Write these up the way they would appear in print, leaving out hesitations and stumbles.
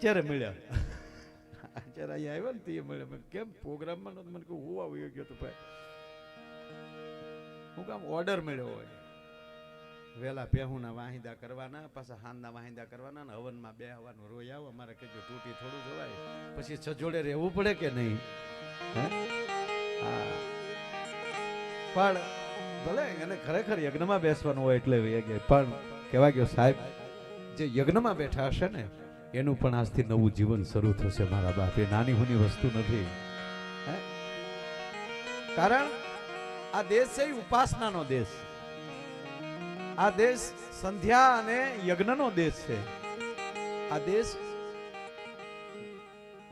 અત્યારે મળ્યા. અત્યારે અહીંયા આવ્યા ને તે મળ્યા. કેમ પ્રોગ્રામમાં નતો? મને કહું હું આવી ગયો તો ભાઈ હું કામ ઓર્ડર મળ્યો હોય વેલા ભેહુના વાહિંદા કરવાના, પાછા હાનના વાહિંદા કરવાના ને હવનમાં બે હવાનું રોય આવો. અમારે કહેજો તૂટી થોડું જવાય, પછી સજોડે રહેવું પડે કે નહીં? પણ ભલે એને ખરેખર યજ્ઞમાં બેસવાનું હોય એટલે પણ કહેવા ગયો સાહેબ જે યજ્ઞમાં બેઠા હશે ને એનું પણ આજથી નવું જીવન શરૂ થશે મારા બાપ. એ નાની હુની વસ્તુ નથી. કારણ આ દેશ છે ઉપાસનાનો દેશ. આ દેશ સંધ્યા અને યજ્ઞનો દેશ છે. આ દેશ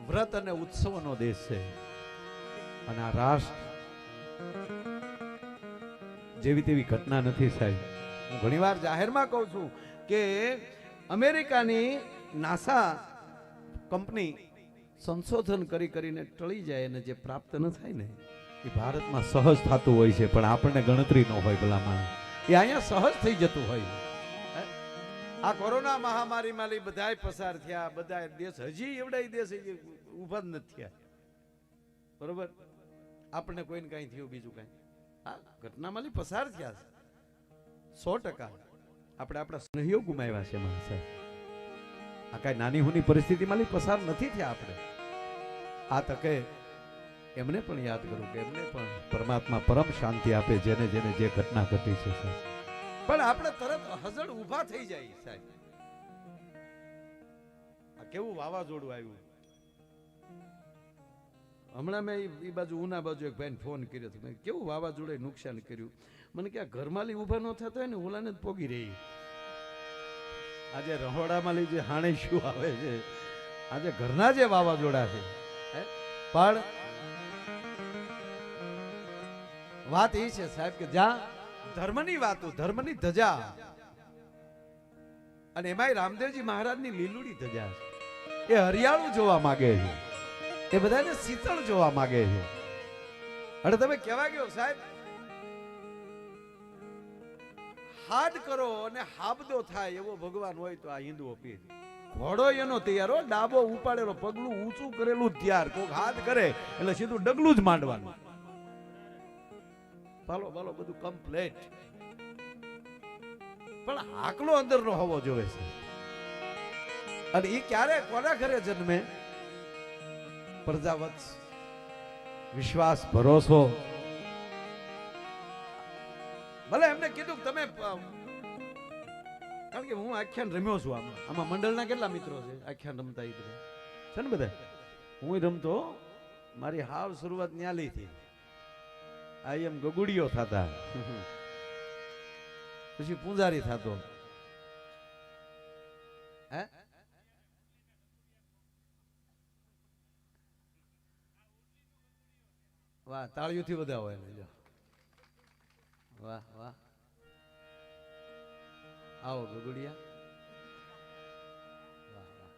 વ્રત અને ઉત્સવનો દેશ છે. અને આ રાષ્ટ્ર જેવી તેવી ઘટના નથી સાહેબ. હું ઘણીવાર જાહેરમાં કહું છું કે અમેરિકાની નાસા કંપની સંશોધન કરીને ટળી જાય અને જે પ્રાપ્ત ન થાય ને એ ભારતમાં સહજ થતું હોય છે, પણ આપણને ગણતરી ન હોય ભલામાં. એ અહીંયા સહજ થઈ જતું હોય. આ કોરોના મહામારીમાં બધાય પસાર થયા, બધા દેશ હજી એવડા દેશ ઉભા જ નથી થયા. બરોબર, આપણને કોઈને કઈ થયું બીજું કઈ આ ઘટનામાં પસાર થયા છે 100%. આપણે આપણા સ્નેહીઓ ગુમાવ્યા છે માણસ. આ કઈ નાની હુની પરિસ્થિતિમાં પસાર નથી થયા. આપણે આ તકે એમને પણ યાદ કરું કે એમને પણ પરમાત્મા પરમ શાંતિ આપે જેને જેને જે ઘટના ઘટી છે સાહેબ. પણ આપણે તરત હજળ ઊભા થઈ જાય સાહેબ. આ કેવું વાવાઝોડું આવ્યું. હમણાં મેં એ બાજુ ઉના બાજુ એક ભાઈને ફોન કર્યો હતો. મેં કેવું વાવાઝોડે નુકસાન કર્યું. મને કે ઘરમાલી ઊભા ન થતા હોય ને ઓલાને જ પોગી રહી. આજે રહોડામાં જે હાણે શું આવે છે, આજે ઘરના જે વાવાઝોડા છે. પણ વાત એ છે સાહેબ કે જ્યાં ધર્મની વાતો, ધર્મની ધજા, અને એમાંય રામદેવજી મહારાજની લીલુડી ધજા છે. એ હરિયાળું જોવા માંગે છે, એ બધાને શીતળ જોવા માંગે છે. અને તમે કહેવા ગયો સાહેબ હાડ કરો અને હાબદો થાય એવો ભગવાન હોય તો આ હિન્દુઓ પીર. ઘોડો એનો તૈયાર હો, ડાબો ઉપાડેલો, પગલું ઊંચું કરેલું તૈયાર. કોક હાથ કરે એટલે સીધું ડગલું જ માંડવાનું. પાલો બાલો બધું કમ્પ્લીટ. પણ આકલો અંદરનો હોવો જોવે છે. અને એ ક્યારે કોના ઘરે જન્મે? પ્રજાવત્સ, વિશ્વાસ, ભરોસો. ભલે એમને કીધું તમે, કારણ કે હું આખ્યાન રમ્યો છું. આમાં મંડળના કેટલા મિત્રો છે આખ્યાન રમતા? એ બધા છે ને બધા. હું રમતો, મારી હાવ શરૂઆત ન્યાલી થી. આ એમ ગગુડીઓ થતા, પછી પૂંજારી થતો. હે વાહ, તાળીઓથી બધા હોય. વાહ વાહ, આવો ગગુડિયા. વાહ વાહ.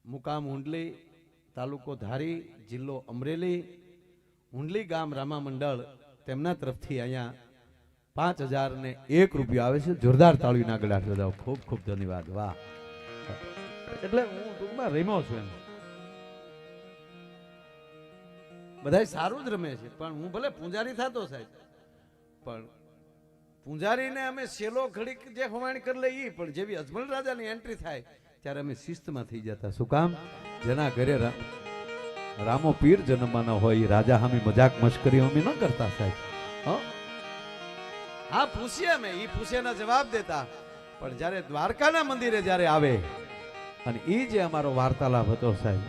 મુકામ હુંડલી, તાલુકો ધારી, જિલ્લો અમરેલી. હુંડલી ગામ રામા મંડળ તેમના તરફથી અહીંયા 5001 રૂપિયા આવે છે. જોરદાર તાળીના ગળાટ બધાઓ. ખૂબ ખૂબ ધન્યવાદ. વાહ. એટલે હું ટૂંકમાં રમ્યો છું એમ. બધા સારું જ રમે છે, પણ હું ભલે પૂંજારી થતો સાહેબ, પણ પૂંજારીને અમે સેલો ઘડીક જે હવાણ કરી લઈએ, પણ જેવી અજમલ રાજાની એન્ટ્રી થાય ત્યારે અમે શિસ્તમાં થઈ જતા. શું કામ? જેના ઘરે રામો પીર જન્મવાના હોય રાજા હામી મજાક મશ્કરી અમે ન કરતા સાહેબ. હા પૂછીએ અમે, એ પૂછેના જવાબ દેતા. પણ જ્યારે દ્વારકાના મંદિરે જ્યારે આવે અને એ જે અમારો વાર્તાલાપ હતો સાહેબ,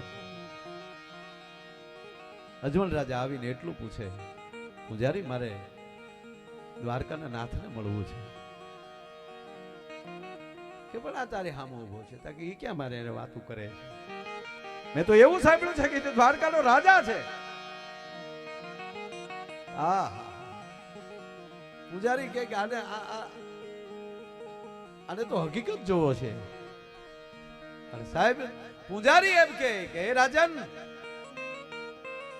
અજમલ રાજા આવીને એટલું પૂછે, પૂજારી મારે દ્વારકાના નાથને મળવું છે. કે પણ આ તારે હામો ઉભો છે, તાકે એ ક્યાં મારે એને વાતું કરે છે? મેં તો એવું સાંભળ્યું છે કે તે દ્વારકાનો રાજા છે. હા, પૂજારી કે આને તો હકીકત જોવો છે. અને સાહેબ પૂજારી એમ કે હે રાજન,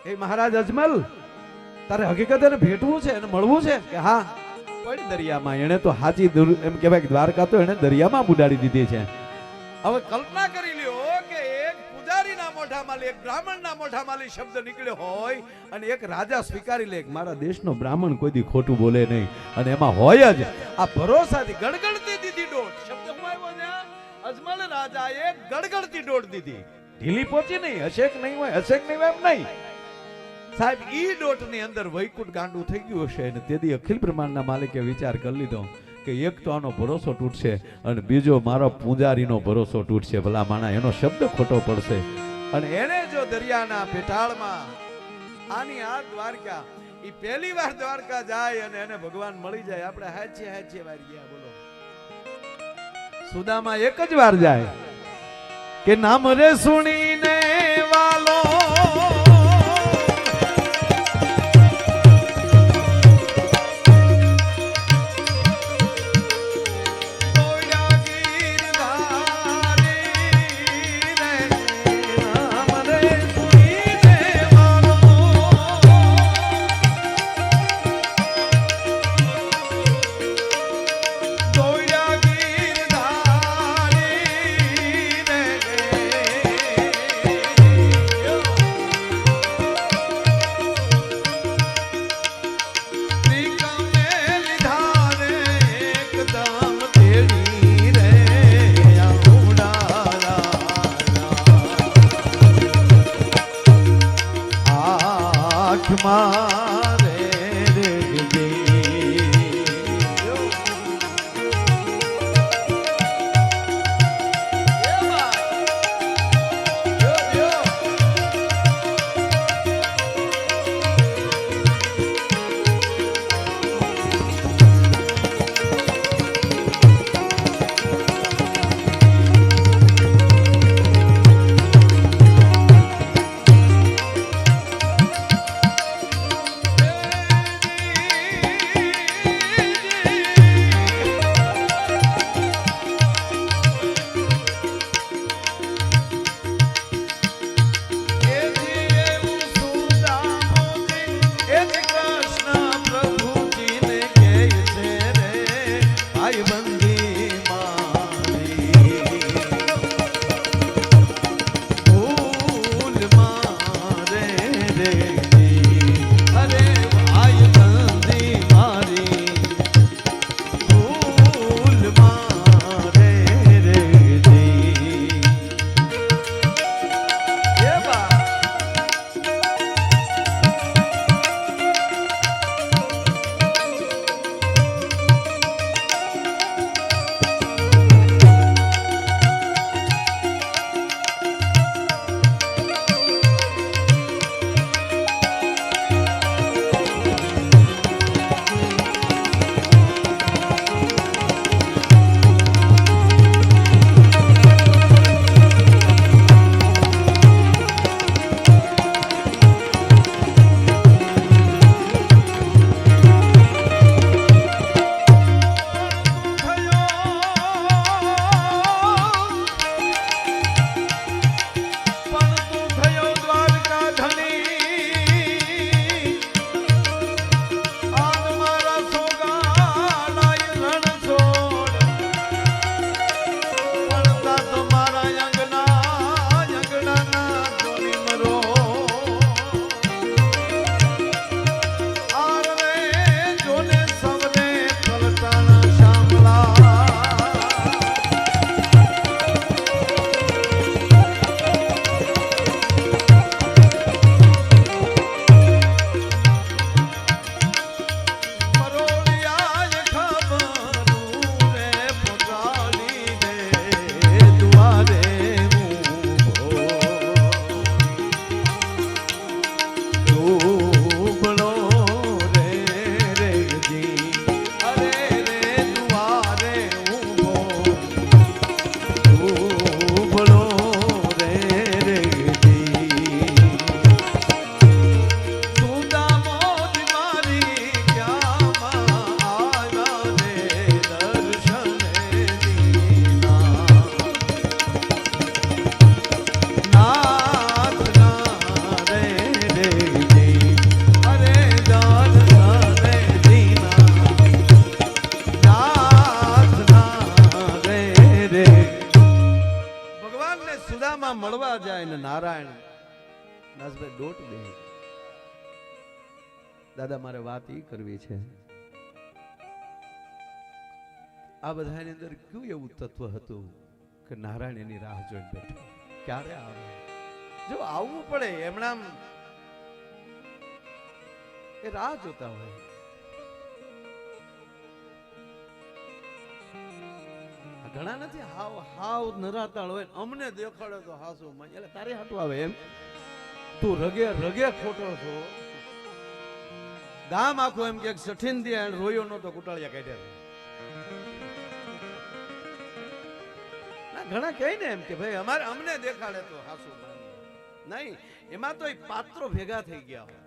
હે મહારાજ અજમલ, તારે હકીકત એને ભેટવું છે, એને મળવું છે? કે હા. પડી દરિયામાં. એને તો હાજી એમ કહેવાય કે દ્વારકા તો એને દરિયામાં બુડાડી દીધી છે. હવે કલ્પના કરી લ્યો કે એક પૂજારીના મોઢામાંથી એક બ્રાહ્મણના મોઢામાંથી શબ્દ નીકળ્યો હોય અને એક રાજા સ્વીકારી લે કે મારા દેશનો બ્રાહ્મણ કોઈ દી ખોટું બોલે નહીં, અને એમાં હોય જ આ ભરોસાથી ગણગણતી દીધી દોટ. શબ્દ હું આવ્યો છે અજમલ રાજાએ ગણગણતી દોટ દીધી. ઢીલી પહોંચી નહીં, હશે કે નહીં હોય, હશે કે નહીં હોય એમ નહીં સાહેબ. ઈ દોટની અંદર વૈકુંઠ ગાંડું થઈ ગયું હશે અને તેથી અખિલ બ્રહ્માંડના માલિકે વિચાર કરી લીધો કે એક તો આનો ભરોસો તૂટશે અને બીજો મારો પૂજારીનો ભરોસો તૂટશે. ભલા માણા એનો શબ્દ ખોટો પડશે. અને એને જો દરિયાના પેટાળમાં આની આ દ્વારકા ઈ પહેલી વાર દ્વારકા જાય અને એને ભગવાન મળી જાય. આપણે હાચે વાર ગયા બોલો. સુદામા એક જ વાર જાય કે નામ રે સુણીને વાલો જાય ને નારાયણ નાસભાઈ ડોટ દે. દાદા મારે વાત ઈ કરવી છે, આ બધાની અંદર કયું એવું તત્વ હતું કે નારાયણ એની રાહ જોઈને બેઠો, ક્યારે આવે? જો આવવું પડે એમણા એ રાહ જોતા હોય. ઘણા નથી હાવ હાવ નરાતાળ હોય, અમને દેખાડે તો હાસુ એટલે તારે હાટું આવે એમ. તું રગે રગે ખોટો છો. ગામ આખું એમ કે સઠીન દિયા રોયો નતો કુટાળિયા કાઢ્યા. ઘણા કહે ને એમ કે ભાઈ અમારે અમને દેખાડે તો હાસુ નહીં. એમાં તો પાત્રો ભેગા થઈ ગયા હોય.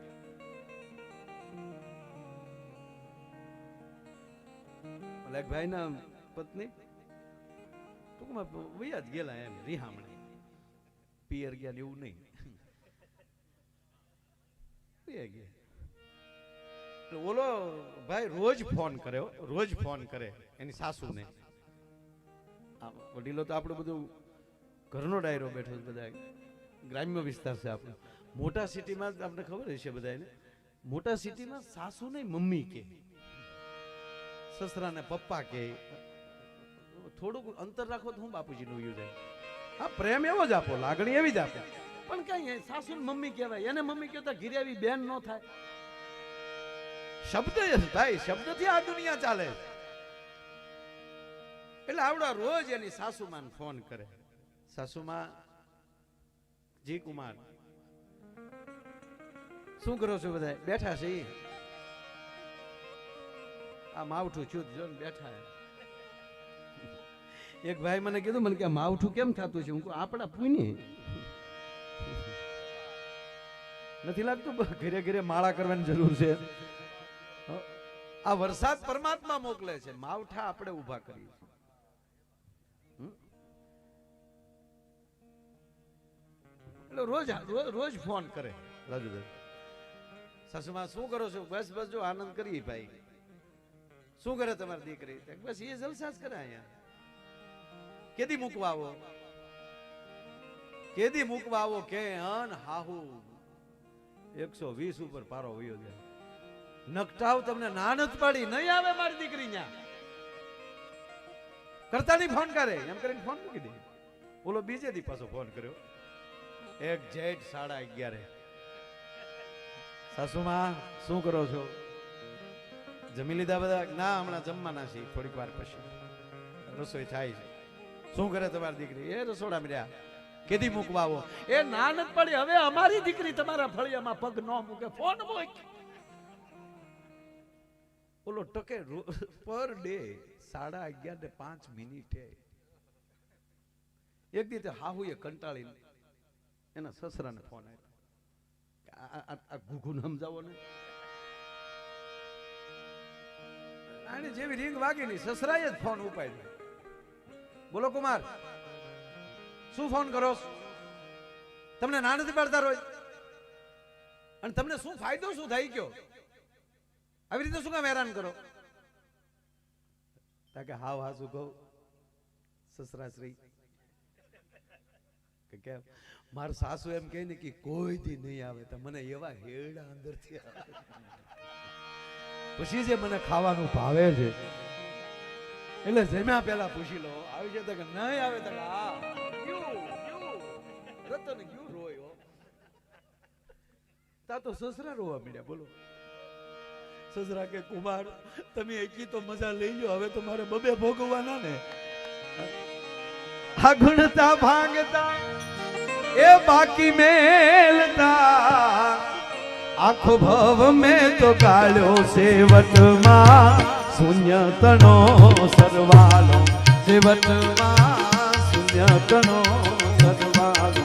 ભાઈ ના પત્ની ટૂંકમાં વૈયા જ ગયેલા એમ રિહામણે પિયર ગયા એવું નહીં. ઓલો ભાઈ રોજ ફોન કરે, રોજ ફોન કરે એની સાસુને. વડીલો તો આપણું બધું ઘરનો ડાયરો બેઠો છે, બધા ગ્રામ્ય વિસ્તાર છે આપણો. મોટા સિટીમાં આપણે ખબર હશે બધાને, મોટા સિટીમાં સાસુ ને મમ્મી કે, સસરા ને પપ્પા કે. થોડુંક અંતર રાખો તો હું બાપુજી નું જાય. હા, પ્રેમ એવો જ આપો, લાગણી એવી જ આપો, પણ કઈ સાસુ ને મમ્મી કહેવાય. એને મમ્મી કહેતા ઘીરેવી બેન ન થાય. શબ્દ ભાઈ, શબ્દથી આ દુનિયા ચાલે. એટલે આવડા રોજ એની સાસુમાન ફોન કરે. સાસુમા, જી કુમાર, શું કરો છો? બધા બેઠા છે. આ માવઠું છું જો બેઠા. એક ભાઈ મને કીધું, મને કે માવઠું કેમ થતું છે? હું કહું આપડા પુણ્ય નથી લાગતું ઘરે ઘરે માળા કરવાની જરૂર છે. આ વરસાદ પરમાત્મા મોકલે છે, માવઠા આપણે ઉભા કરીએ. એટલે રોજ ફોન કરે રાજુભાઈ. સાસુમા શું કરો છો? બસ બસ જો આનંદ કરીએ ભાઈ. શું કરે તમારી દીકરી? બસ એ જલસા જ કરે. અહીંયા કેદી મૂકવા આવો? કેદી મૂકવા આવો? કે અન હાહુ 120 ઉપર પારો વયો જાય. નકટાવ તમને ના નથી પાડી, નહીં આવે મારી દીકરી ન્યા. કરતા નહીં ફોન કરે એમ કરીને ફોન મૂકી દે. બોલો બીજે દી પાછો ફોન કર્યો એક્ઝેક્ટ 11:30. સાસુમા શું કરો છો? જમી લીધા બધા? ના, હમણાં જમવાના છે, થોડીક વાર પછી રસોઈ થાય છે. શું કરે તમારી દીકરી? એ રસોડા રહ્યા. કેદી મૂકવા આવો? એ ના નથી પડી. હવે અમારી દીકરી તમારા ફળિયામાં પગ ન મૂકે, ફોન મૂક. ઓલો ટકે પર ડે 11:05. એક દિવસ હાહુએ કંટાળી એના સસરાને ફોન આવ્યો. આ ઘૂઘું સમજાવો ને. આને જેવી રીંગ વાગી ની સસરાએ જ ફોન ઉપાડ્યો. બોલો કુમાર, શું ફોન કરો? તમને ના નથી પાડતા રોજ? અને તમને શું ફાયદો શું થાય ગયો? આવી રીતે શું કામ હેરાન કરો? તાકે હાવ હાસુ કહું સસરાશ્રી કે કેમ માર સાસુ એમ કહે ને કે કોઈ દી નહીં આવે તો મને એવા હેડા અંદરથી આવે. પછી જે મને ખાવાનું ભાવે છે એટલે જમ્યા પેલા પૂછી લો આવી છે તો કે નહીં આવે તો આ રતન ક્યુ રોયો. તા તો સસરા રોવા મળ્યા. બોલો સસરા કે કુમાર તમે એકી તો મજા લઈ લો, હવે તો મારે બબે ભોગવવાના ને. આગળતા ભાંગતા એ બાકી મેલતા આખો ભવ મેં તો ગાળ્યો સેવટમાં શૂન્ય તણો સરવાલો. સેવટમાં શૂન્ય તણો સરવાલો.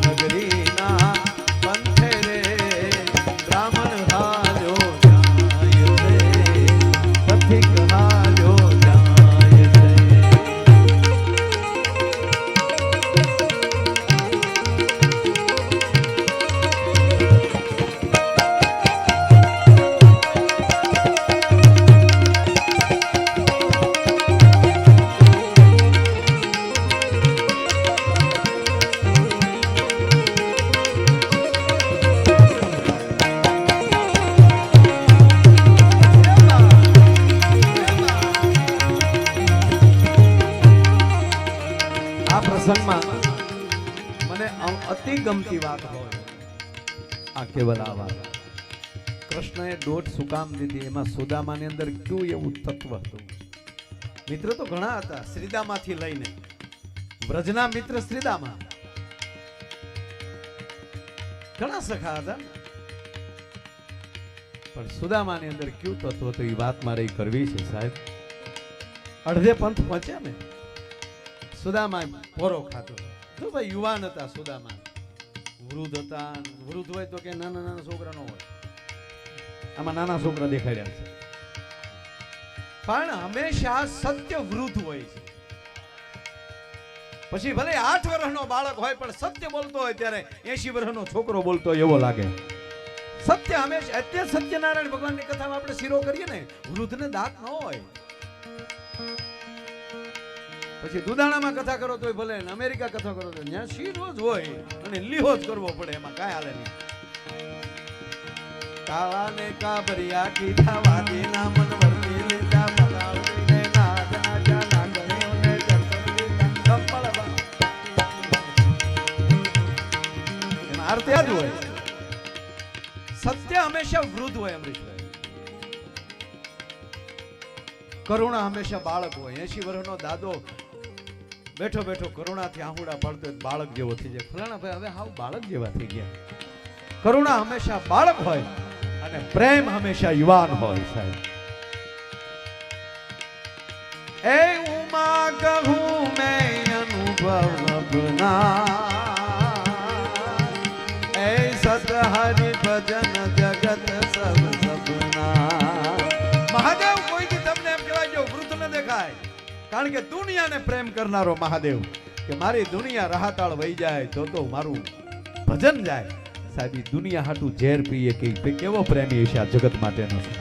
નગરીના અતિ ગમતી વાત હોય આ કેવલ આ વાત. કૃષ્ણએ દોટ સુકામ દીધી, એમાં સુદામાની અંદર કયું એવું તત્વ હતું? મિત્ર તો ઘણા હતા, શ્રીદામાંથી લઈને વ્રજના મિત્ર શ્રીદામા, ઘણા સખા હતા, પણ સુદામાની અંદર કયું તત્વ હતું એ વાત મારે કરવી છે સાહેબ. અડધે પંથ પહોંચ્યા ને, સુદામા પોરો ખાતો. જો ભાઈ યુવાન હતા સુદામા, વૃદ્ધ હતા. વૃદ્ધ હોય તો કે નાના નાના છોકરા ન હોય, આમાં નાના છોકરા દેખાડ્યા છે, પણ હંમેશા સત્ય વૃદ્ધ હોય છે. પછી ભલે 8 વર્ષનો બાળક હોય પણ સત્ય બોલતો હોય ત્યારે 80 વર્ષનો છોકરો બોલતો એવો લાગે. સત્ય હંમેશા. અત્યારે સત્યનારાયણ ભગવાનની કથામાં આપણે શીરો કરીએ ને, વૃદ્ધને દાંત ન હોય. પછી દુદાણામાં કથા કરો તોય ભલે, અમેરિકા કથા કરો તો ત્યાં શીરો જ હોય અને લીહો જ કરવો પડે, એમાં કાંઈ હાલે નહીં. કાવાને કાબરિયા કીધા વાદીના મન વર્તી લીધા પગાવડીને નાદ નાજા નાગણીઓને જરસંગીતા કપળવા. એમાં અર્થ યાદ હોય. સત્ય હંમેશા વૃદ્ધ હોય અમરીશભાઈ, કરુણા હંમેશા બાળક હોય. 80 વર્ષનો દાદો બેઠો બેઠો કરુણાથી આહુડા પડતો બાળક જેવો થઈ જાય. ફલાણા ભાઈ હવે હાવ બાળક જેવા થઈ ગયા. કરુણા હંમેશા બાળક હોય અને પ્રેમ હંમેશા યુવાન હોય સાહેબ. એ ઉમા કહું મેં અનુભવ અપના, એ સત હરિ ભજન જગત સબ સપના. મહાદેવ કોઈથી તમને એમ કહેવાય જો વૃદ્ધ ન દેખાય, કારણ કે દુનિયાને પ્રેમ કરનારો મહાદેવ કે મારી દુનિયા રાહતાળ વહી જાય તો મારું ભજન જાય. સાહેબ દુનિયા હાટું ઝેર પીએ કે કેવો પ્રેમી છે આ જગત માટેનો છે.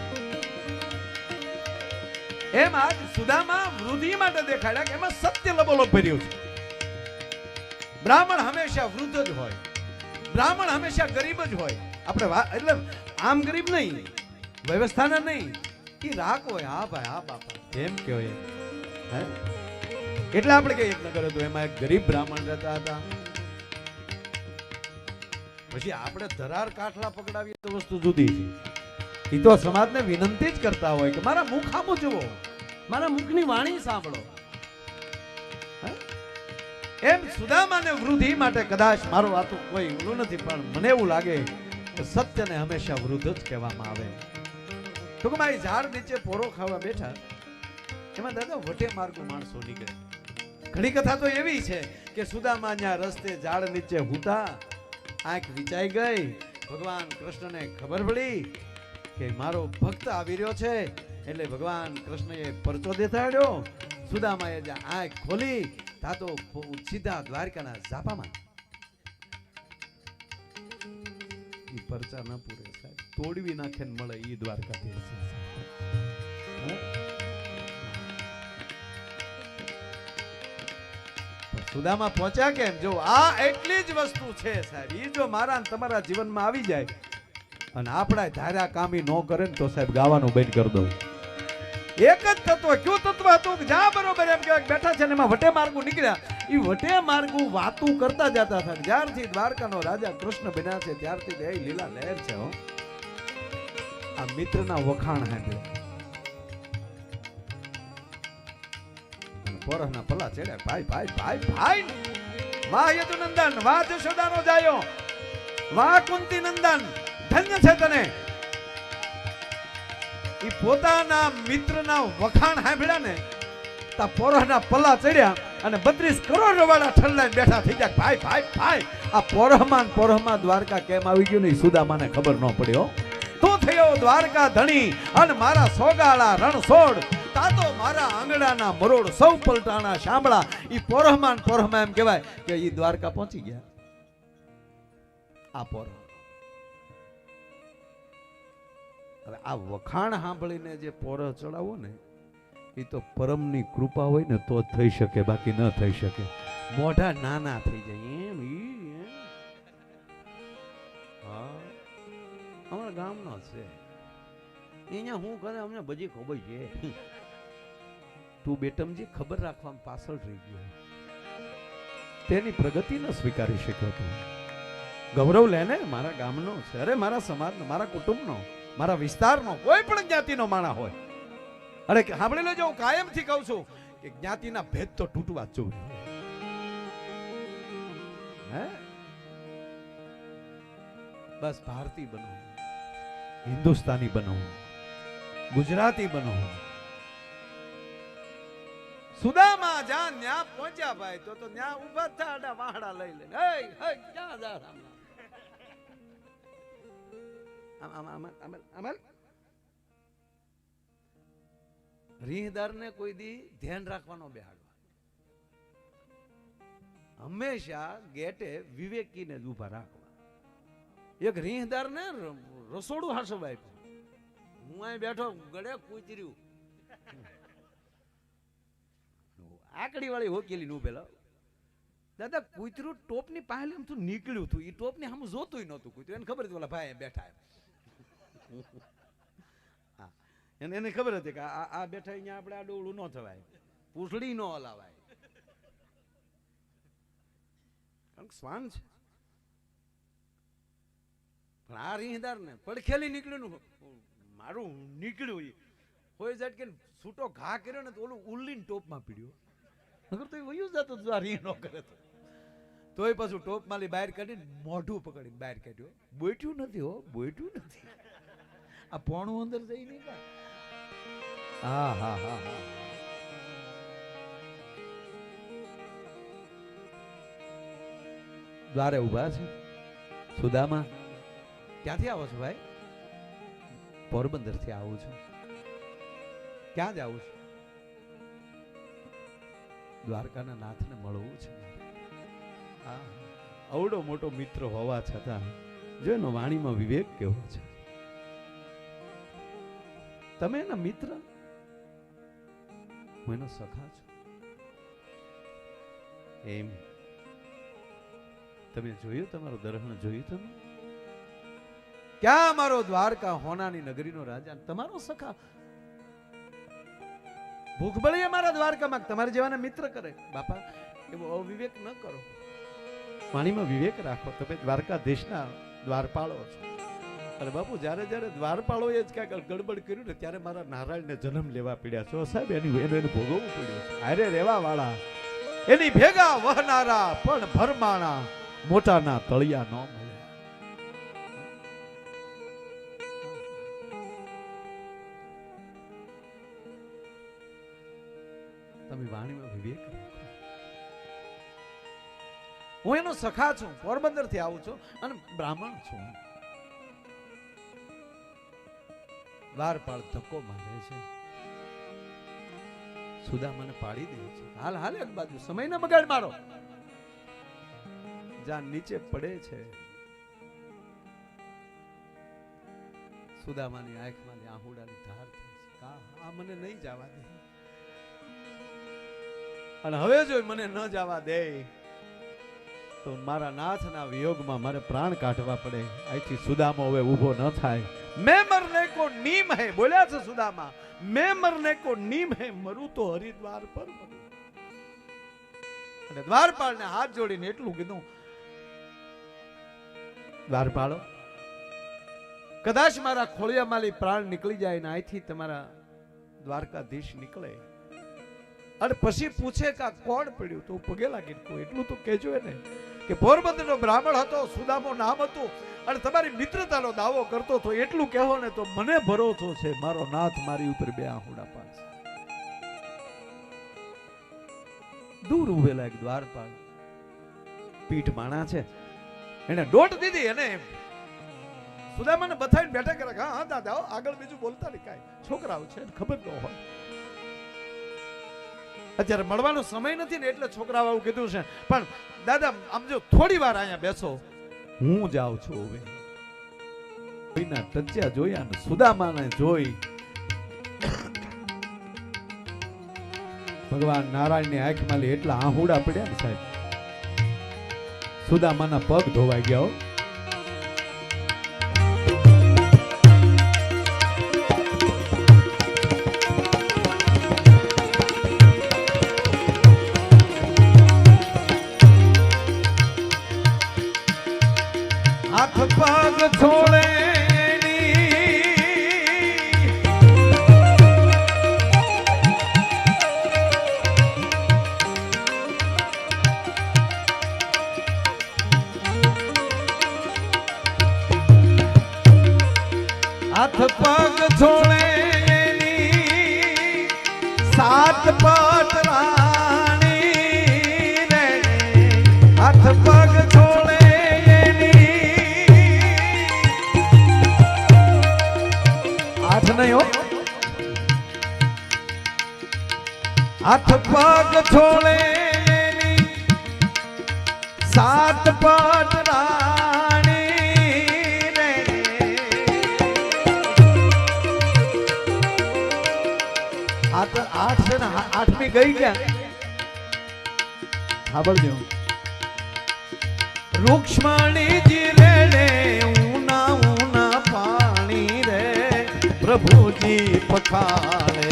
એમ આજ સુદામા વૃદ્ધિ માટે દેખાડ્યા કે એમાં સત્ય લબોલબ ભર્યું છે. બ્રાહ્મણ હંમેશા વૃદ્ધ જ હોય, બ્રાહ્મણ હંમેશા ગરીબ જ હોય. આપણે એટલે આમ ગરીબ નહીં, વ્યવસ્થાના નહીં, એ રાખ હોય. હા ભાઈ હા બાપા એમ કહેવાય. એટલે આપણે કઈ યજ્ઞ કર્યો તો એમાં એક ગરીબ બ્રાહ્મણ રહેતા હતા. પછી આપણે ધરાર કાઠલા પકડાવીએ તો વસ્તુ જુદી છે. એ તો સમાજને વિનંતી જ કરતા હોય કે મારા મુખ આમો જુઓ, મારા મુખની વાણી સાંભળો. એમ સુદામાને વૃદ્ધિ માટે કદાચ મારું વાતું કોઈ ઓલું નથી, પણ મને એવું લાગે કે સત્યને હંમેશા વૃદ્ધ જ કહેવામાં આવે. ટૂંકમાં એ ઝાડ નીચે પોરો ખાવા બેઠા, એમાં દાદા વટે માર્ગુ માણસો નીકળે. ઘણી કથા તો એવી છે કે સુદામા ત્યાં રસ્તે ઝાડ નીચે હુતા, આંખ વિચાઈ ગઈ. ભગવાન કૃષ્ણને ખબર પડી કે મારો ભક્ત આવી રહ્યો છે, એટલે ભગવાન કૃષ્ણએ પરચો દેખાડ્યો. સુદામાએ જ્યાં આંખ ખોલી તા તો સીધા દ્વારકાના ઝાપામાં. ઈ પરચા ન પૂરે સાહેબ, તોડવી નાખે ને મળે ઈ દ્વારકાધીશ. સુદામા પહોંચ્યા કેમ? જો આ એટલી જ વસ્તુ છે સાહેબ, ઈ જો મારા તમારા જીવનમાં આવી જાય અને આપણા ધાર્યા કામી ન કરે ને તો સાહેબ ગાવાનું બંધ કરી દો. એક જ તત્વ, કયું તત્વ હતું કે જ્યાં બરોબર એમ કહેવાય બેઠા છે ને એમાં વટે માર્ગુ નીકળ્યા. એ વટે માર્ગુ વાતું કરતા જતા હતા. જ્યારથી દ્વારકાનો રાજા કૃષ્ણ બન્યા છે ત્યારથી એ લીલા લહેર છે. હો આ મિત્રના વખાણ સાંભળે, પોરહના પલ્લા ચડ્યા. ભાઈ ભાઈ ભાઈ ભાઈ, વાહ યદુનંદન, વાહ જશોદાનો જાયો, વાહ કુંતી નંદન, ધન્ય છે તને. ઈ પોતાના મિત્રના વખાણ સાંભળ્યા ને તા પોરહના પલ્લા ચડ્યા અને 32 કરોડ વાળા ઠરલાઈને બેઠા થઈ ગયા. ભાઈ ભાઈ ભાઈ, આ પોરહમાં દ્વારકા કેમ આવી ગયું ને સુદામાને ખબર ન પડ્યો. તું થયો દ્વારકા ધણી અને મારા સોગાળા રણછોડ, તાતો મારા આંગણાના મરોડ સૌ પલટાણા શાંભળા. ઈ પોરહમાં એમ કહેવાય કે ઈ દ્વારકા પહોંચી ગયા. આ પોરહ આ વખાણ સાંભળીને જે પોરહ ચડાવો ને એ તો પરમની કૃપા હોય ને તો જ થઈ શકે, બાકી ન થઈ શકે. મોઢા નાના થઈ જાય એમ. હા અમારા ગામનો છે અહીંયા હું કરે અમને બધી ખબર છે. તું બેટમજી ખબર રાખવામાં પાછળ રહી ગયો. તેની પ્રગતિ ન સ્વીકારી શક્યો હતો. ગૌરવ લેને મારા ગામનો છે, અરે મારા સમાજનો, મારા કુટુંબનો, મારા વિસ્તારનો, કોઈ પણ જ્ઞાતિનો માણા હોય. અરે સાંભળી લેજો, હું કાયમથી કહું છું કે જ્ઞાતિના ભેદ તો તૂટવા જ જોઈએ. હે બસ ભારતીય બનો, હિન્દુસ્તાની બનો, ગુજરાતી બનો. સુદામા જ્યાં ન્યા પહોંચ્યા ભાઈ તો ન્યા ઉભા થા, વાહડા લઈ લે. ક્યાં જા રીહદાર ને કોઈ દી ધ્યાન રાખવાનો બેહાડવા. હંમેશા ગેટે વિવેકીને જ ઉભા રાખવા. એક રીહદાર ને રસોડું હાસવ આપ્યું. હું અહીં બેઠો ગળે કૂતર્યું, આકડી વાળી હોકેલી નું પેલા દાદા કૂતરું ટોપની પહેલે એમ તું નીકળ્યું હતું. એ ટોપની સામે જોતું નહોતું કૂતરું, એને ખબર હતી ઓલા ભાઈ બેઠા. એને ખબર હતી કે આ બેઠા અહીંયા આપણે આ ડોળું ન થવાય, પૂંછડી ન હલાવાય, કારણ શ્વાન છે. પણ આ રીહદાર ને પડખેલી નીકળ્યું, મારું નીકળ્યું હોય જાય કે છૂટો ઘા કર્યો ને તો ઓલું ઉલ્લીને ટોપમાં પીડ્યો. નગર તો એ વયું જતો આ રીહ ન કરે તોય પાછું ટોપ માલી બહાર કાઢીને મોઢું પકડીને બહાર કાઢ્યો. બોઈટ્યું નથી હો, બોઈટ્યું નથી. આ પોણું અંદર જઈ નહીં કા. હા હા હા હા. દ્વારે ઉભા છે સુદામા. ક્યાંથી આવો છો ભાઈ? પોરબંદર થી આવું છું. ક્યાં જ આવું છું? દ્વારકાના નાથને મળવું છે. હા, અવડો મોટો મિત્ર હોવા છતાં જો એનો વાણીમાં વિવેક કેવો છે. તમે એના મિત્ર, હું એનો સખા છું. એમ તમે જોયું, તમારું દર્શન જોયું તમે? ક્યાં મારો દ્વારકા હોનાની નગરીનો રાજા, તમારો સખા. ભૂખ બળી અમારા દ્વારકામાં તમારે જેવાને મિત્ર કરે. બાપા એવો અવિવેક ન કરો, વાણીમાં વિવેક રાખો. તમે દ્વારકાધીશના દ્વારપાળો છો. અને બાપુ જ્યારે જ્યારે દ્વારપાળો એ જ કાંઈક ગડબડ કર્યું ને ત્યારે મારા નારાયણને જન્મ લેવા પડ્યા છો સાહેબ. એને ભોગવવું પડ્યું છે. હારે રહેવા વાળા, એની ભેગા વહનારા પણ ભરમાણા, મોટાના તળિયા ન મળ્યા. તમે વાણીમાં વિવેક રાખો. હું એનો સખા છું, પોરબંદર થી આવું છું અને બ્રાહ્મણ છું. દ્વારપાળ ધક્કો મારે છે, સુદામાને પાડી દે છે. હાલ હાલ એક બાજુ, સમય ના બગાડ મારો. જ્યાં નીચે પડે છે સુદામાની આંખમાં આહુડાની ધાર થાય છે. આ મને નહીં જવા દે, અને હવે જો મને ન જવા દે તો મારા નાથના વિયોગમાં મારે પ્રાણ કાઢવા પડે. અહીંથી સુદામા હવે ઊભો ન થાય. મેં મરને કો નીમ હે, બોલ્યા છે સુદામા. મેં મરને કો નીમ હે, મરું તો હરિદ્વાર પર મરું. અને દ્વારપાળને હાથ જોડીને એટલું કીધું, દ્વારપાળો કદાચ મારા ખોળિયામાંથી પ્રાણ નીકળી જાય ને અહીંથી તમારા દ્વારકાધીશ નીકળે અને પછી પૂછે કે કોણ પડ્યું, તો પગે લાગીને કહું એટલું તો કહેજો એને કે પોરબંદરનો બ્રાહ્મણ હતો, સુદામો નામ હતું, અને તમારી મિત્રતાનો દાવો કરતો હતો. એટલું કહેવો ને તો મને ભરોસો છે મારો નાથ મારી ઉપર બે આહુડા પાડશે. દૂર ઉભેલા એક દ્વારપાળ પીઠ માણા છે, એને દોટ દીધી અને સુદામાને બતાવીને બેઠા કરે. હા દાદા, આગળ બીજું બોલતા નહીં, કાંઈ છોકરાઓ છે ખબર ન હોય. અત્યારે મળવાનો સમય નથી ને એટલે છોકરાઓ આવું કીધું છે. પણ દાદા આમ જો થોડી વાર અહીંયા બેસો, હું જાઉં છું. હવે કોઈના ટચ્યા જોયા ને સુદામાને જોઈ ભગવાન નારાયણની આંખમાં એટલા આહુડા પડ્યા ને સાહેબ, સુદામાના પગ ધોવાઈ ગયા. હાથ પગ છોડે હાથ પગ છોડે સાત પટ રાણી રે હાથ પગ છોડે હાથ નહીં હો હાથ પગ છોડે સાત પટ આઠ છે ને આઠમી ગઈ ગયા સાંભળજો રૂક્ષ્મણીજી રેડે ઊના ઊના પાણી રે પ્રભુજી પખાડે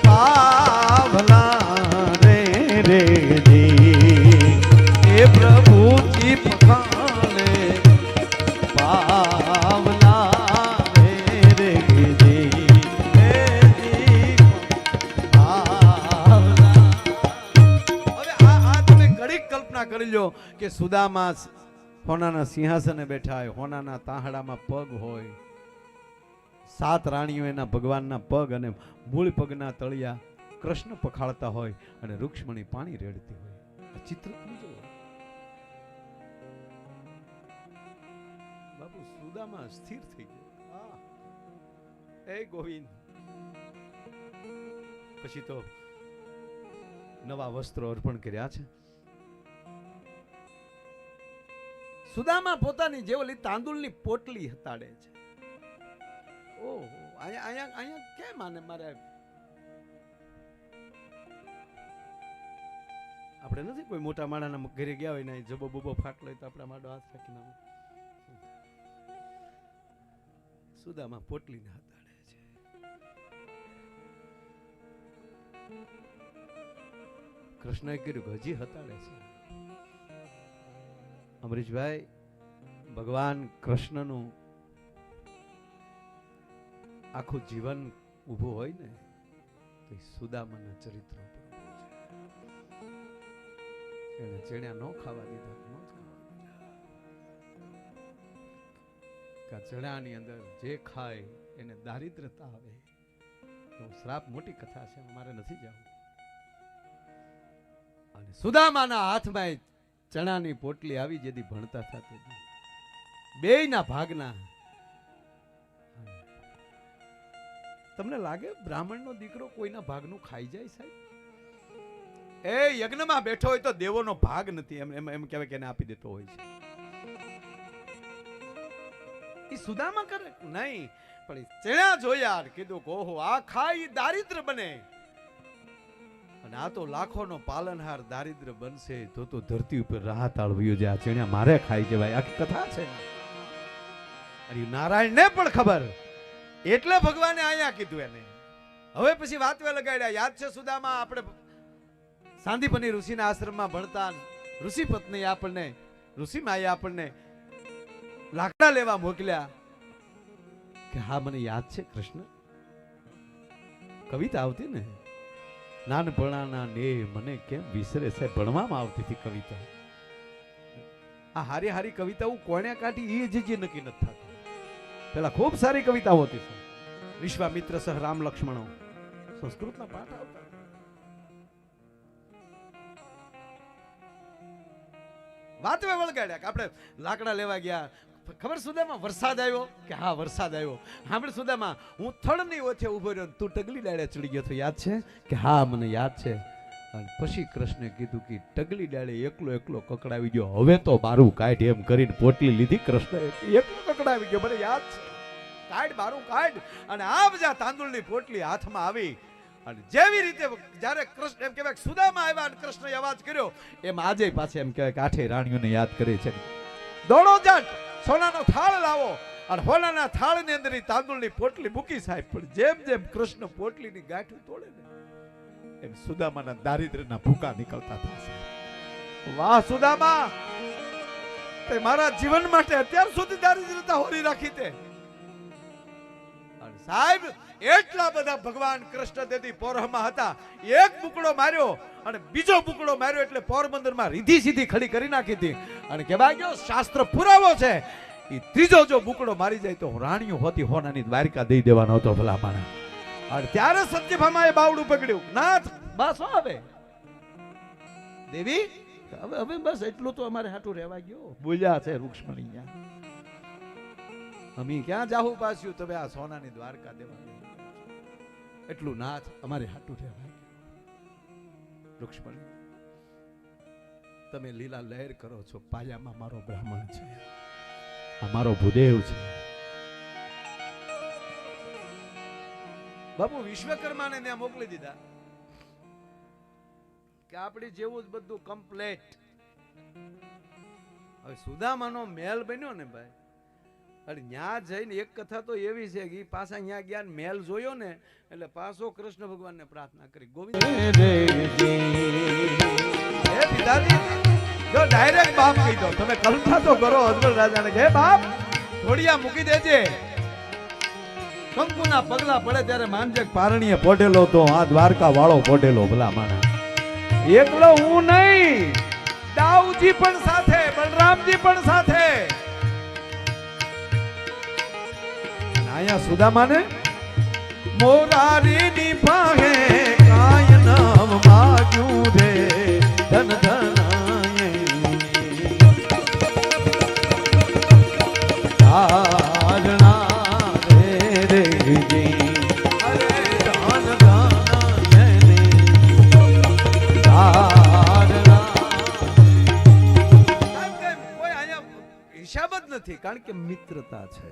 પાવલા રે રે જી એ પ્રભુજી પખાડે પાવલા કરી લો કે સુદામા હોનાના સિંહાસને બેઠા હોય, હોનાના તાહડામાં પગ હોય, સાત રાણીઓ એના ભગવાનના પગ અને મૂળ પગના તળિયા કૃષ્ણ પખાડતા હોય અને રૂક્ષ્મણી પાણી રેડતી હોય. આ ચિત્ર બાપુ સુદામા સ્થિર થઈ ગયો. એ ગોવિંદ પછી તો નવા વસ્ત્રો અર્પણ કર્યા છે. સુદામા પોતાની જે ઓલી તાંદુળની પોટલી હતાડે છે. ઓહો અહીંયા કેમ આને મારે આપણે નથી કોઈ મોટા માણાના ઘરે ગયા હોય ને જબો બબો ફાટલો હોય તો આપણા માડો હાથ રાખીને સુદામા પોટલીને હતાડે છે. કૃષ્ણએ કીધું હજી હતાડે છે. અમરીશભાઈ ભગવાન કૃષ્ણનું આખું જીવન ઊભું હોય ને તો સુદામાના ચરિત્ર એને ચણ્યા ન ખાવા દીધા. ચણાની અંદર જે ખાય એને દારિદ્રતા આવે. શ્રાપ મોટી કથા છે, મારે નથી જવું. અને સુદામાના હાથમાં ચણાની પોટલી આવી જેથી ભણતા થતી બેયના ભાગના. તમને લાગે બ્રાહ્મણનો દીકરો કોઈના ભાગનું ખાઈ જાય સાહેબ? એ યજ્ઞમાં બેઠો હોય તો દેવોનો ભાગ નથી એમ કહેવાય કે એને આપી દેતો હોય છે. એ સુદામા કરે નહીં, પણ ચણા જોયા કીધું ઓહો આ ખાઈ દારિદ્ર બને. અને આ તો લાખોનો પાલનહાર દારિદ્ર બનશે તો ધરતી ઉપર રાહત આળવ્યું છે. આ ચણ્યા મારે ખાઈ જવાય. આખી કથા છે. અરે નારાયણને પણ ખબર, એટલે ભગવાને અહીંયા કીધું એને. હવે પછી વાતવે લગાડ્યા. યાદ છે સુદામા આપણે સાંદીપની ઋષિના આશ્રમમાં ભણતા ઋષિ પત્ની આપણને ઋષિ માએ આપણને લાકડા લેવા મોકલ્યા કે હા મને યાદ છે કૃષ્ણ. કવિતા આવતી ને નાનપણાના ને મને કેમ વિસરે છે, ભણવામાં આવતી હતી કવિતા. આ હારી હારી કવિતાઓ કોણે કાઢી એ જે નક્કી નથી થતું. પેલા ખૂબ સારી કવિતાઓ હતી. વિશ્વામિત્ર સહ રામ લક્ષ્મણો સંસ્કૃતના પાઠ આવતા. વાતવે વળગાડ્યા કે આપણે લાકડા લેવા ગયા. ખબર સુદામા વરસાદ આવ્યો કે હા વરસાદ આવ્યો. સાંભળ સુદામા હું થડની ઓછે ઉભો રહ્યો, તું ટગલી ડાળે ચડી ગયો તો યાદ છે કે હા મને યાદ છે. અને પછી કૃષ્ણે કીધું કે ટગલી ડાળે એકલો એકલો કકડાવી ગયો, હવે તો બારું કાઢ એમ કરીને પોટલી લીધી. કૃષ્ણ એકલો કકડાવી ગયો, મને યાદ છે. કાઢ બારું કાઢ. અને આ બધા તાંદુળની પોટલી હાથમાં આવી. અને જેવી રીતે જ્યારે કૃષ્ણ એમ કહેવાય સુદામા આવ્યા અને કૃષ્ણએ અવાજ કર્યો એમ આજે પાછે એમ કહેવાય કે આઠે રાણીઓને યાદ કરે છે. દોડો જાટ સોનાનો થાળ લાવો. અને સોનાના થાળની અંદર તાંદુળની પોટલી મૂકી સાહેબ. પણ જેમ જેમ કૃષ્ણ પોટલીની ગાંઠું તોડે ને એમ સુદામાના દારિદ્ર્યના ભૂકા નીકળતા થશે. વાહ સુદામા તે મારા જીવન માટે અત્યાર સુધી દારિદ્રતા હોરી રાખી તે. અને સાહેબ એટલા બધા ભગવાન કૃષ્ણ તેથી પોરહમાં હતા, એક બુકડો માર્યો અને બીજો બુકડો માર્યો એટલે પોરબંદરમાં રીધી સીધી ખડી કરી નાખી હતી. અને કહેવાય ગયો શાસ્ત્ર પુરાવો છે, એ ત્રીજો જો બુકડો મારી જાય તો રાણીઓ હોતી હોનાની દ્વારકા દઈ દેવાનો હતો ભલા માણા. અને ત્યારે સત્યભામાએ બાવડું પકડ્યું, નાથ બસ હવે દેવી હવે હવે બસ એટલું તો અમારે હાટું રહેવા ગયો. બોલ્યા છે રૂક્ષ્મણી, અમે ક્યાં જાહુ પાછું, તમે આ સોનાની દ્વારકા દેવાની એટલું નાથ અમારે હાટું રહેવા ગયો. રૂક્ષ્મણી તમે લીલા લહેર કરો છો, પાયામાં મારો બ્રાહ્મણ છે, આ મારો ભૂદેવ છે. બાપુ વિશ્વકર્માને ત્યાં મોકલી દીધા કે આપણી જેવું જ બધું કમ્પ્લેટ. હવે સુદામાનો મહેલ બન્યો ને ભાઈ, અને ન્યા જઈને એક કથા તો એવી છે કે પાછા ન્યા ગયા મહેલ જોયો ને એટલે પાછો કૃષ્ણ ભગવાનને પ્રાર્થના કરી, ગોવિંદ હે પિતાજી, જો ડાયરેક્ટ બાપ કહી દો, તમે કલ્પના તો કરો અજગર રાજાને કે હે બાપ ઘોડિયા મૂકી દેજે. કંકુના પગલા પડે ત્યારે માનજે પારણીએ પોઢેલો તો આ દ્વારકા વાળો પોઢેલો ભલા માણા. એકલો હું નહીં, દાઉજી પણ સાથે, બલરામજી પણ સાથે. આયા સુદામાને મોરારી ની પાહે કાય નામ માગ્યું રે ધન ધનાય ધારણા રે રે જી અરે ધન ધનાય ને ધારણા. કોઈ આયા હિસાબ જ નથી, કારણ કે મિત્રતા છે.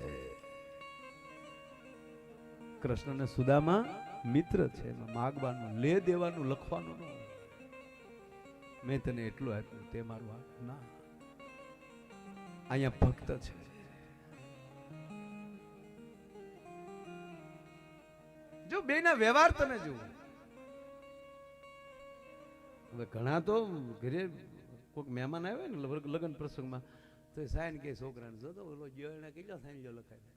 કૃષ્ણ ને સુદામા મિત્ર છે, માગવાનું લે દેવાનું લખવાનું ન. મેં તને એટલું આપ્યું તે મારું આપ્યું ના, અહીંયા ભક્ત છે. જો બેના વ્યવહાર તમે જુઓ. હવે ઘણા તો ઘરે કોઈક મહેમાન આવે ને લગ્ન પ્રસંગમાં તો સાઈન કે છોકરાને જો તો ઓલો જોઈને કેટલો સાઈન જો લખાય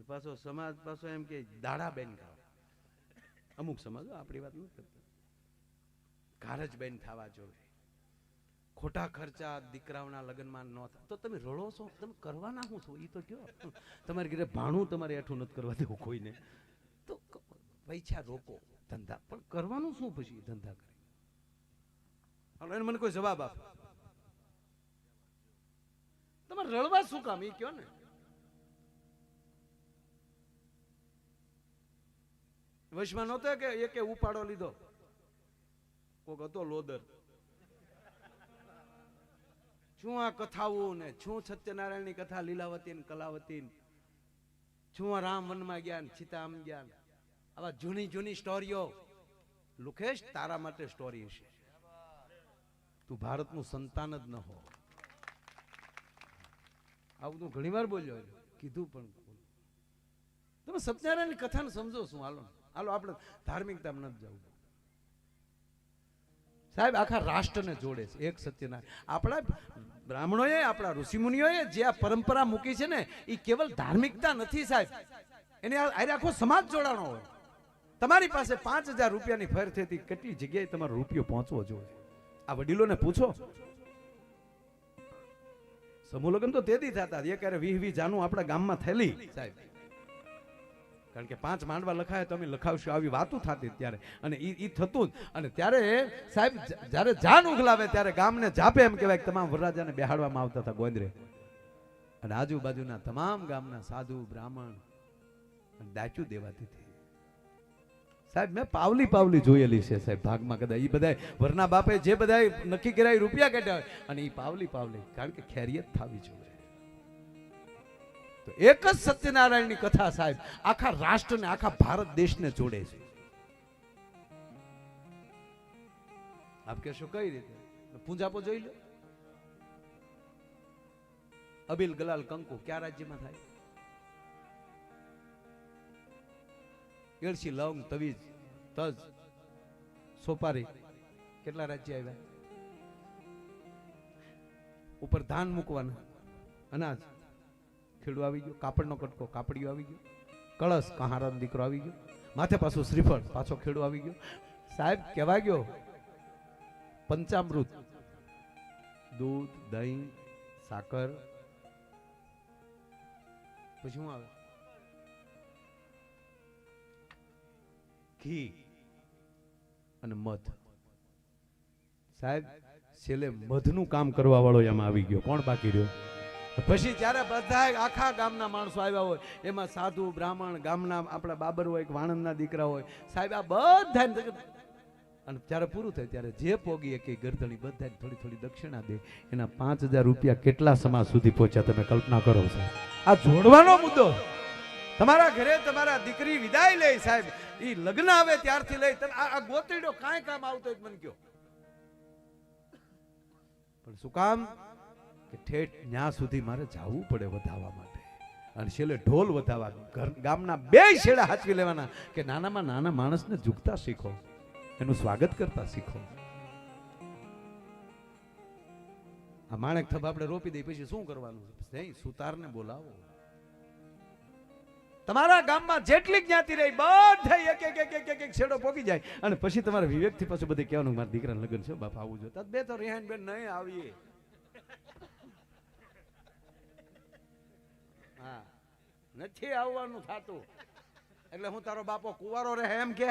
પાછો સમાજ પાછો એમ કે દાડા બેન ખાવા. અમુક સમાજ આપણી વાત નથી કરતા, કારજ બેન થવા જોઈએ. ખોટા ખર્ચા દીકરાઓના લગ્નમાં ન થાય તો તમે રડો છો, તમે કરવાના શું છો એ તો કયો. તમારે ઘરે ભાણું તમારે એઠું નથી કરવા દેવું કોઈને, તો પૈસા રોકો ધંધા, પણ કરવાનું શું પછી ધંધા કરી. મને કોઈ જવાબ આપે, તમારે રડવા શું કામ એ કયો ને. વશમાં નહોતો કે એકે ઉપાડો લીધો, કોક હતો લોદર. શું આ કથાઓ ને શું સત્યનારાયણની કથા, લીલાવતી ને કલાવતી, શું આ રામ વનમાં ગયા ને સીતામ ગયા, આવા જૂની જૂની સ્ટોરીઓ. લુકેશ તારા માટે સ્ટોરી છે, તું ભારતનું સંતાન જ ન હો. આવું તું ઘણી વાર બોલ્યો, કીધું પણ તમે સત્યનારાયણની કથાને સમજો શું. હાલો હાલો આપણે ધાર્મિકતામાં નથી જવું સાહેબ, આખા રાષ્ટ્રને જોડે છે એક સત્યનારાયણ. આપણા બ્રાહ્મણોએ આપણા ઋષિમુનિઓએ જે આ પરંપરા મૂકી છે ને એ કેવલ ધાર્મિકતા નથી સાહેબ, એને આખો સમાજ જોડાણો હોય. તમારી પાસે 5000 રૂપિયાની ફેર થતી, કેટલી જગ્યાએ તમારો રૂપિયો પહોંચવો જોઈએ. આ વડીલોને પૂછો. સમૂહ લગ્ન તો તેથી થતા, એ ક્યારે 20 જાનું આપણા ગામમાં થયેલી સાહેબ, કારણ કે 5 માંડવા લખાય તો અમે લખાવશું આવી વાતો થતી ત્યારે, અને ઈ થતું. અને ત્યારે સાહેબ જ્યારે જાન ઉગલાવે ત્યારે ગામને જાપે એમ કહેવાય કે તમામ વરરાજાને બેહાડવામાં આવતા હતા ગોંદરે, અને આજુબાજુના તમામ ગામના સાધુ બ્રાહ્મણ દાચ્યું દેવાતી હતી સાહેબ. મેં પાવલી જોયેલી છે સાહેબ ભાગમાં. કદાચ એ બધા વરના બાપે જે બધા નક્કી કર્યા રૂપિયા કાઢ્યા હોય, અને એ પાવલી કારણ કે ખેરિયત થવી જોઈએ. તો એક જ સત્યનારાયણની કથા સાહેબ આખા રાષ્ટ્રને, આખા ભારત દેશને જોડે છે. આપ કહેશો કઈ રીતે? પૂંજાપો જોઈ લો. અબિલ ગલાલ કંકુ કયા રાજ્યમાં થાય? એળસી લવંગ તવીજ તજ સોપારી કેટલા રાજ્ય આવ્યા? ઉપર ધાન મૂકવાના, અનાજ, ખેડૂ આવી ગયો, કાપડનો કટકો, કાપડીઓ આવી ગયો, કળશ, કહારાનો દીકરો આવી ગયો, માથે પાછું શ્રીફળ, પાછો ખેડૂ આવી ગયો. સાહેબ કહેવા ગયો પંચામૃત, દૂધ, દહીં, સાકર, પછી શું આવે? ઘી અને મધ. સાહેબ છેલ્લે મધનું કામ કરવા વાળો એમાં આવી ગયો. કોણ બાકી રહ્યો? પછી જ્યારે બધા આખા ગામના માણસો આવ્યા હોય, એમાં સાધુ, બ્રાહ્મણ, ગામના આપણા બાબર હોય, વાણંદના દીકરા હોય, સાહેબ આ બધા, અને જ્યારે પૂરું થાય ત્યારે જે પોગી કે ગરદણી બધા થોડી થોડી દક્ષિણા દે. એના 5000 રૂપિયા કેટલા સમાજ સુધી પહોંચ્યા તમે કલ્પના કરો સાહેબ. આ જોડવાનો મુદ્દો. તમારા ઘરે તમારા દીકરી વિદાય લે સાહેબ, એ લગ્ન આવે ત્યારથી લઈ આ ગોતડીઓ કાંઈ કામ આવતો જ મને કયો. પણ શું કામ? કે ઠેઠ ન્યા સુધી મારે જવું પડે વધાવવા માટે, અને છેલ્લે ઢોલ વધાવવા, ગામના 2 છેડા હાચવી લેવાના કે નાનામાં નાના માણસને ઝૂકતા શીખો, એનું સ્વાગત કરતા શીખો. આ માણેક થબ આપણે રોપી દઈએ પછી શું કરવાનું? નહીં, સુતારને બોલાવો. તમારા ગામમાં જેટલી જ્ઞાતિ રહી બધા એક છેડો પોકી જાય, અને પછી તમારા વિવેકથી પાછું બધે કહેવાનું મારા દીકરાના લગ્ન છે બાપા આવું જોઈએ. બે તો રેહાન બેન નહીં આવીએ. હા, નથી આવવાનું થાતું એટલે હું તારો બાપો કુવારો રહે એમ કે.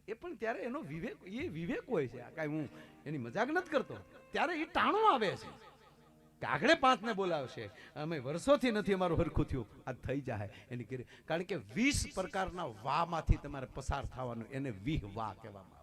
એ પણ ત્યારે એનો વિવેક, એ વિવેક હોય છે. કાંઈ હું એની મજાક નથી કરતો. ત્યારે એ ટાણું આવે છે કે આગળ 5 ને બોલાવશે, અમે વર્ષોથી નથી અમારું હરખું થયું, આ થઈ જાય એની કરી. કારણ કે 20 પ્રકારના વાહમાંથી તમારે પસાર થવાનું, એને 20 વાહ કહેવામાં આવે.